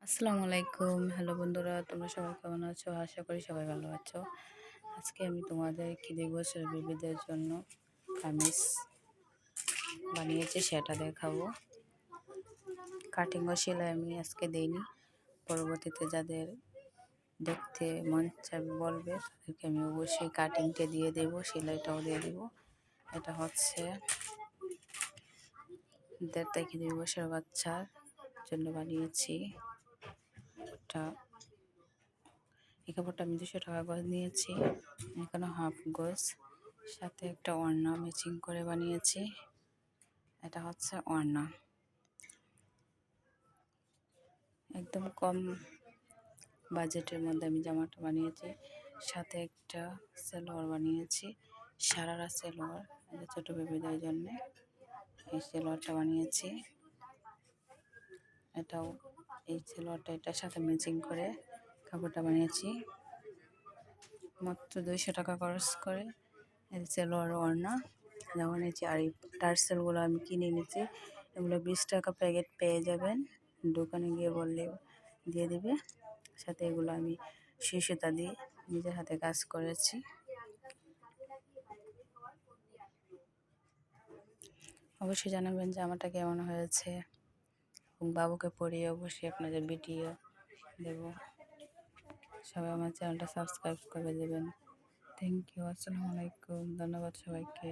আসসালামু আলাইকুম। হ্যালো বন্ধুরা, তোমরা সবাই কেমন আছো? আশা করি সবাই ভালো আছো। আজকে আমি তোমাদেরকে দেবো বেবিদের জন্য কামিজ বানিয়েছি, সেটা দেখাবো। কাটিং ও সেলাই আমি আজকে দেইনি, পরবর্তীতে যাদের দেখতে মন চাইবে বলবে তাদেরকে আমি অবশ্যই কাটিংটা দিয়ে দেবো, সেলাইটাও দিয়ে দেবো। এটা হচ্ছে 1.5 থেকে 2 বছর বাচ্চার জন্য বানিয়েছি। এটা এই কাপড়টা আমি 200 টাকা গজ নিয়েছি, এখানে হাফ গজ, সাথে একটা ওড়না ম্যাচিং করে বানিয়েছি। এটা হচ্ছে ওড়না, একদম কম বাজেটের মধ্যে আমি জামাটা বানিয়েছি। সাথে একটা সালোয়ার বানিয়েছি, সারারা সালোয়ার, ছোটো বেবিদের জন্যে এই সালোয়ারটা বানিয়েছি। এটাও এই সালোয়ারটা এটার সাথে ম্যাচিং করে কাপড়টা বানিয়েছি। মাত্র 200 টাকা খরচ করে এই সালোয়ার ওড়না বানিয়েছি। আর এই টার্সেলগুলো আমি কিনে নিয়েছি, এগুলো 20 টাকা প্যাকেট পেয়ে যাবেন, দোকানে গিয়ে বললে দিয়ে দেবে। সাথে এগুলো আমি সুই সুতা দিয়ে নিজের হাতে কাজ করেছি। অবশ্যই জানাবেন জামাটা কেমন হয়েছে, এবং বাবুকে পরিয়ে অবশ্যই আপনাদের ভিডিও দেব। সবাই আমার চ্যানেলটা সাবস্ক্রাইব করে দেবেন। Thank you. আসসালামু আলাইকুম। ধন্যবাদ সবাইকে।